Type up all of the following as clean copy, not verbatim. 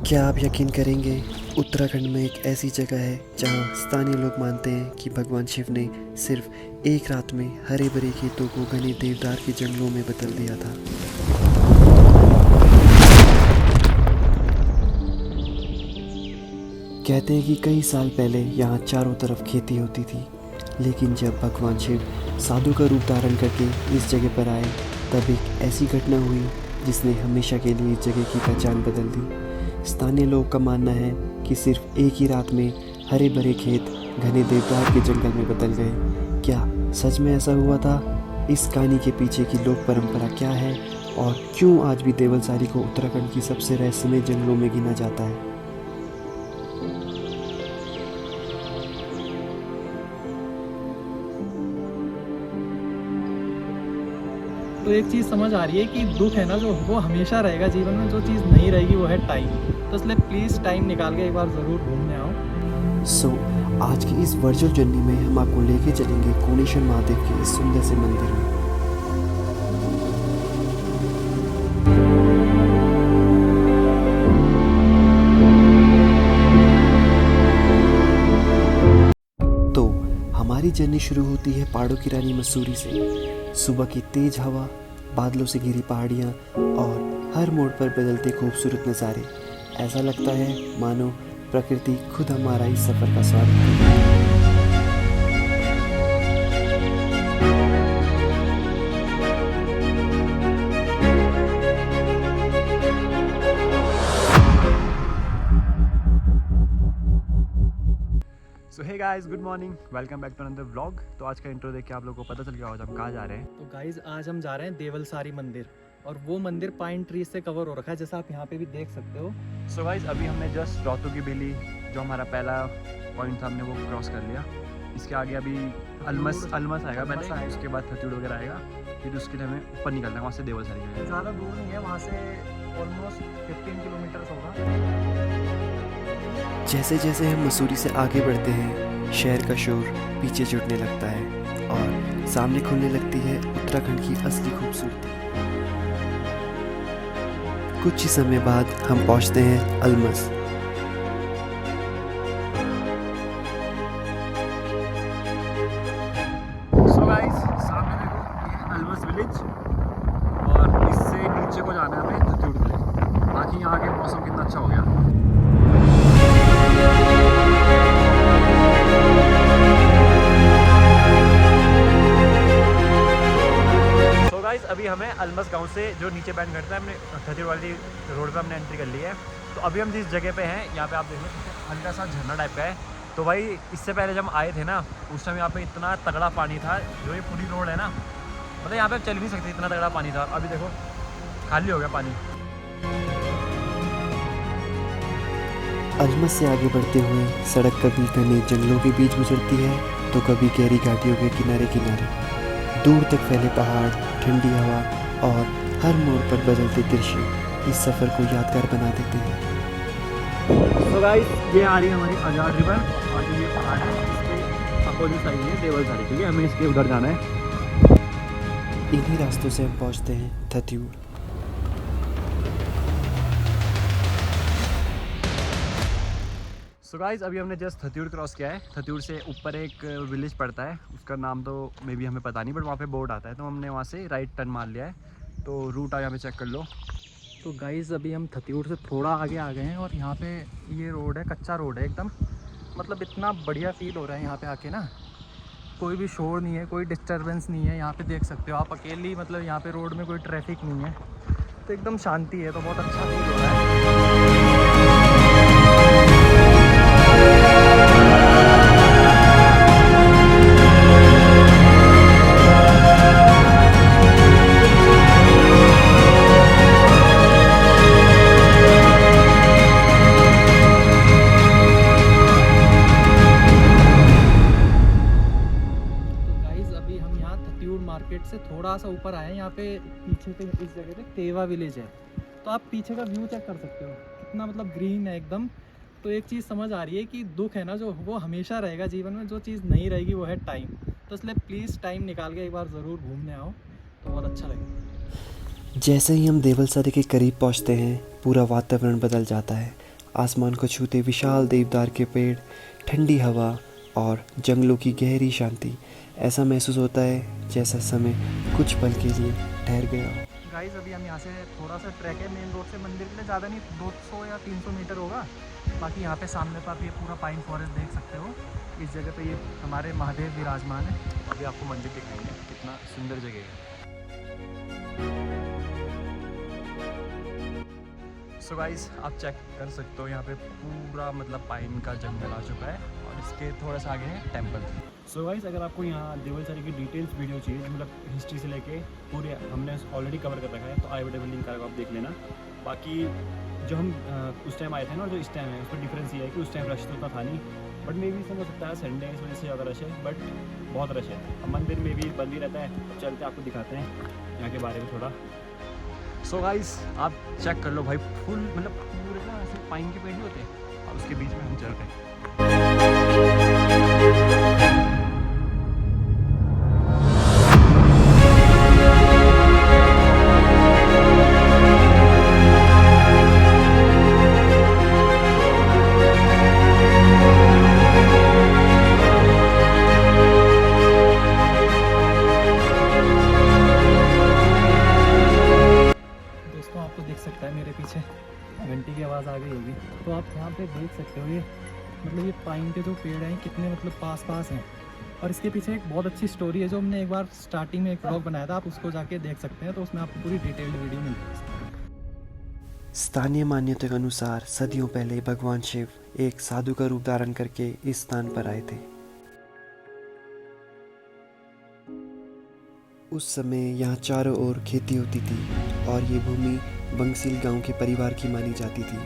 क्या आप यकीन करेंगे, उत्तराखंड में एक ऐसी जगह है जहां स्थानीय लोग मानते हैं कि भगवान शिव ने सिर्फ एक रात में हरे भरे खेतों को घने देवदार के जंगलों में बदल दिया था। कहते हैं कि कई साल पहले यहाँ चारों तरफ खेती होती थी, लेकिन जब भगवान शिव साधु का रूप धारण करके इस जगह पर आए, तब एक ऐसी घटना हुई जिसने हमेशा के लिए इस जगह की पहचान बदल दी। स्थानीय लोगों का मानना है कि सिर्फ एक ही रात में हरे भरे खेत घने देवदार के जंगल में बदल गए। क्या सच में ऐसा हुआ था? इस कहानी के पीछे की लोक परंपरा क्या है और क्यों आज भी देवलसारी को उत्तराखंड की सबसे रहस्यमय जंगलों में गिना जाता है? तो एक चीज़ समझ आ रही है कि दुख है ना जो वो हमेशा रहेगा जीवन में, जो चीज़ नहीं रहेगी वो है टाइम। तो इसलिए प्लीज़ टाइम निकाल के एक बार ज़रूर घूमने आओ। आज की इस वर्चुअल जर्नी में हम आपको लेके चलेंगे कोणेश्वर महादेव के इस सुंदर से मंदिर में। तो हमारी जर्नी शुरू होती है पहाड़ों की रानी मसूरी से। सुबह की तेज हवा, बादलों से घिरी पहाड़ियाँ और हर मोड़ पर बदलते खूबसूरत नज़ारे। ऐसा लगता है मानो प्रकृति खुद हमारा इस सफ़र का स्वागत कर रही है। So hey guys, good morning, welcome back to another vlog. तो आज का इंट्रो देख के आप लोगों को पता चल गया होगा हम कहाँ जा रहे हैं। तो गाइज आज हम जा रहे हैं देवलसारी मंदिर, और वो मंदिर पाइन ट्री से कवर हो रखा है, जैसा आप यहाँ पे भी देख सकते हो। सो गाइस, अभी हमने जस्ट रोहतू की बेली, जो हमारा पहला पॉइंट था, हमने वो क्रॉस कर लिया। इसके आगे अभी अलमस आएगा पहले, उसके बाद थत्यूड़ वगैरह आएगा, फिर उसके लिए हमें ऊपर निकलना है वहाँ से देवलसारी के लिए। ज़्यादा दूर नहीं है, वहाँ से ऑलमोस्ट 15 किलोमीटर होगा। जैसे जैसे हम मसूरी से आगे बढ़ते हैं, शहर का शोर पीछे छूटने लगता है और सामने खुलने लगती है उत्तराखंड की असली खूबसूरती। कुछ ही समय बाद हम पहुंचते हैं अलमस। सो गाइस, सामने देखो, ये है अलमस विलेज, और इससे नीचे को जाना है हमें थत्यूड़ के लिए। बाकी यहाँ के मौसम कितना अच्छा हो गया। अभी हमें अलमस गांव से जो नीचे बैंड करता है, हमने थत्यूड़ वाली रोड पे हमने एंट्री कर ली है। तो अभी हम जिस जगह पे हैं, यहाँ पे आप देख लो हल्का सा झरना टाइप का है। तो भाई इससे पहले जब हम आए थे ना, उस टाइम यहाँ पे इतना तगड़ा पानी था। जो ये पूरी रोड है ना, मतलब यहाँ पे आप चल ही नहीं सकते, इतना तगड़ा पानी था। अभी देखो खाली हो गया पानी। अलमस से आगे बढ़ते हुए सड़क कभी घने जंगलों के बीच गुजरती है, तो कभी गहरी घाटियों के किनारे किनारे। दूर तक फैले पहाड़, ठंडी हवा और हर मोड़ पर बदलते दृश्य इस सफ़र को यादगार बना देते हैं। तो गाइस, ये आ रही है हमारी अजाड़ रिवर, और जो ये पहाड़ है इसके अपोजिट साइड है देवलसारी। ठीक है, हमें इसके उधर जाना है। इन्हीं रास्तों से हम पहुंचते हैं थत्यूड़। सो गाइस, अभी हमने जस्ट थत्यूड़ क्रॉस किया है। थत्यूड़ से ऊपर एक विलेज पड़ता है, उसका नाम तो मे बी हमें पता नहीं, बट वहाँ पे बोर्ड आता है। तो हमने वहाँ से राइट टर्न मार लिया है। तो रूट यहाँ पे चेक कर लो। तो गाइज अभी हम थत्यूड़ से थोड़ा आगे आ गए हैं, और यहाँ पे ये रोड है, कच्चा रोड है एकदम। मतलब इतना बढ़िया फील हो रहा है यहाँ पे आके ना। कोई भी शोर नहीं है, कोई डिस्टर्बेंस नहीं है। यहाँ पे देख सकते हो आप अकेली, मतलब यहाँ पे रोड में कोई ट्रैफिक नहीं है, तो एकदम शांति है। तो बहुत अच्छा फील हो रहा है। मार्केट से थोड़ा सा ऊपर आए हैं, यहाँ पे पीछे पे इस जगह पे तेवा विलेज है। तो आप पीछे का व्यू चेक कर सकते हो, कितना मतलब ग्रीन है एकदम। तो एक चीज़ समझ आ रही है कि दुख है ना जो वो हमेशा रहेगा जीवन में, जो चीज़ नहीं रहेगी वो है टाइम। तो इसलिए प्लीज़ टाइम निकाल के एक बार ज़रूर घूमने आओ, तो बहुत अच्छा लगेगा। जैसे ही हम देवलसारी के करीब पहुंचते हैं, पूरा वातावरण बदल जाता है। आसमान को छूते विशाल देवदार के पेड़, ठंडी हवा और जंगलों की गहरी शांति। ऐसा महसूस होता है जैसा समय कुछ पल के लिए ठहर गया हो। गाइस अभी हम यहाँ से थोड़ा सा ट्रैक है मेन रोड से मंदिर के लिए, ज़्यादा नहीं 200 या 300 मीटर होगा। बाकी यहाँ पे सामने तो आप ये पूरा पाइन फॉरेस्ट देख सकते हो। इस जगह पे ये हमारे महादेव विराजमान है। अभी आपको मंदिर दिखाएंगे, कितना सुंदर जगह है। सो गाइस आप चेक कर सकते हो यहाँ पे पूरा मतलब पाइन का जंगल आ चुका है और इसके थोड़ा सा आगे है टेम्पल। सो गाइस अगर आपको यहाँ देवलसरी की डिटेल्स वीडियो चाहिए, मतलब हिस्ट्री से लेके पूरे हमने ऑलरेडी कवर कर रखा है, तो आई बटन लिंक करेगा, आप देख लेना। बाकी जो हम उस टाइम आए थे ना और जो इस टाइम है उसमें डिफरेंस ये है कि उस टाइम रश तो उतना था नहीं, बट मे भी समझ सकता है संडे है इस वजह से ज़्यादा रश है, बट बहुत रश है। अब मंदिर में भी बंद ही रहता है। तो चलते आपको दिखाते हैं यहाँ के बारे में थोड़ा। सो गाइस आप चेक कर लो भाई, फुल मतलब पूरे ना ऐसे पाइन के पेड़ ही होते हैं और उसके बीच में हम चल रहे हैं। दोस्तों आपको दिख सकता है मेरे पीछे घंटी की आवाज़ आ गई होगी, तो आप यहाँ पे देख सकते हो ये मतलब ये पाइन के जो पेड़ हैं कितने मतलब पास पास हैं। और इसके पीछे एक बहुत अच्छी स्टोरी है जो हमने एक बार स्टार्टिंग में एक व्लॉग बनाया था, आप उसको जाके देख सकते हैं, तो उसमें आपको पूरी डिटेल्ड वीडियो मिल जाएगी। स्थानीय मान्यता के अनुसार सदियों पहले भगवान शिव एक साधु का रूप धारण करके इस स्थान पर आए थे। उस समय यहाँ चारों ओर खेती होती थी और ये भूमि बंसील गांव के परिवार की मानी जाती थी।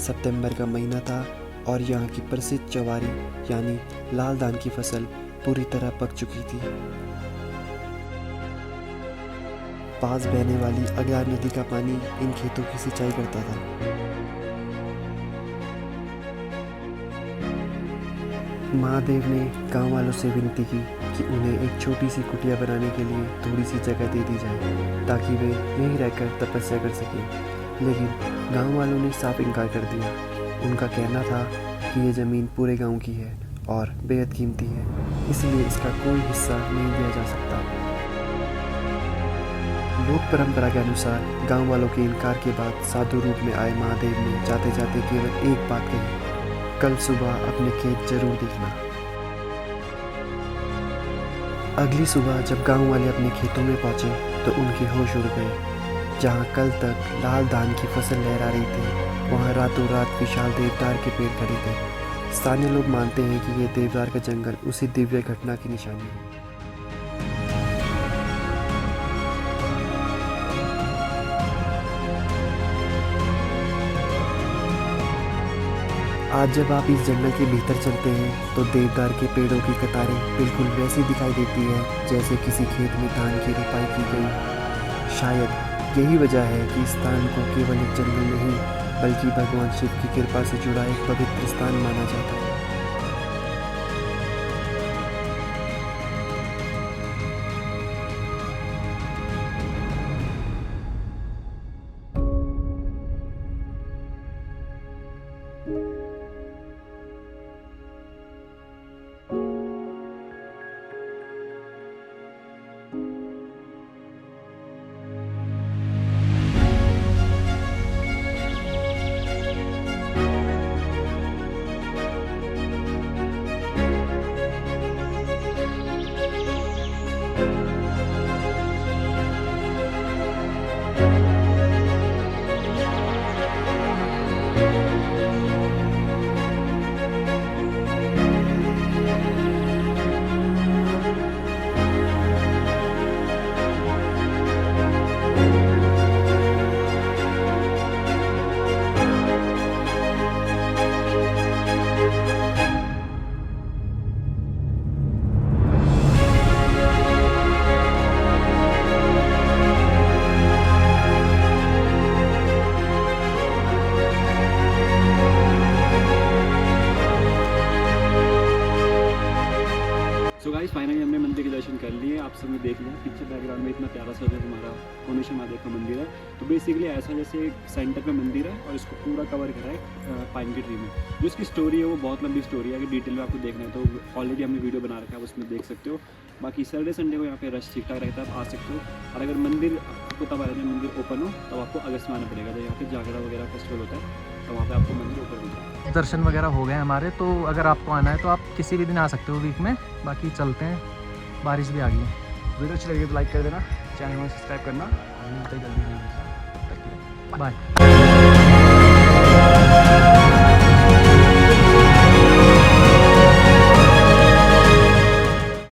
सितंबर का महीना था और यहाँ की प्रसिद्ध जवारी यानी लाल धान की फसल पूरी तरह पक चुकी थी। पास बहने वाली अग्यार नदी का पानी इन खेतों की सिंचाई करता था। महादेव ने गांव वालों से विनती की कि उन्हें एक छोटी सी कुटिया बनाने के लिए थोड़ी सी जगह दे दी जाए ताकि वे यहीं रहकर तपस्या कर सकें, लेकिन गांव वालों ने साफ इनकार कर दिया। उनका कहना था कि ये ज़मीन पूरे गांव की है और बेहद कीमती है, इसलिए इसका कोई हिस्सा नहीं दिया जा सकता। लोक परंपरा के अनुसार गांव वालों के इनकार के बाद साधु रूप में आए महादेव ने जाते जाते केवल एक बात कही, कल सुबह अपने खेत जरूर देखना। अगली सुबह जब गांव वाले अपने खेतों में पहुंचे तो उनके होश उड़ गए। जहां कल तक लाल धान की फसल लहरा रही थी, वहां रातों रात विशाल देवदार के पेड़ खड़े थे। स्थानीय लोग मानते हैं कि यह देवदार का जंगल उसी दिव्य घटना की निशानी है। आज जब आप इस जंगल के भीतर चलते हैं तो देवदार के पेड़ों की कतारें बिल्कुल वैसी दिखाई देती है जैसे किसी खेत में धान की रोपाई की गई। शायद यही वजह है कि इस स्थान को केवल एक जंगल नहीं बल्कि भगवान शिव की कृपा से जुड़ा एक पवित्र स्थान माना जाता है। आप सबने देख लिया, पीछे बैकग्राउंड में इतना प्यारा सा जो हमारा कोनेश्वर महादेव का मंदिर है। तो बेसिकली ऐसा जैसे सेंटर पे मंदिर है और इसको पूरा कवर करा है पाइन की ट्री में। जो इसकी स्टोरी है वो बहुत लंबी स्टोरी है, अगर डिटेल में आपको देखना है तो ऑलरेडी हमने वीडियो बना रखा है, आप उसमें देख सकते हो। बाकी सैटरडे संडे को यहाँ पे रश ठीक ठाक रहता है, आप आ सकते हो। और अगर मंदिर आपको तब आना है मंदिर ओपन हो तब आपको अगस्त में आना पड़ेगा, तो यहाँ पे जागरा वगैरह फेस्टिवल होता है, तो वहाँ पे आपको मंदिर ओपन मिलता है। दर्शन वगैरह हो गए हमारे, तो अगर आपको आना है तो आप किसी भी दिन आ सकते हो वीक में। बाकी चलते हैं, बारिश भी आ गई है। वीडियो अच्छी लगी तो लाइक कर देना, चैनल को सब्सक्राइब करना, और मिलते हैं जल्दी। बाय।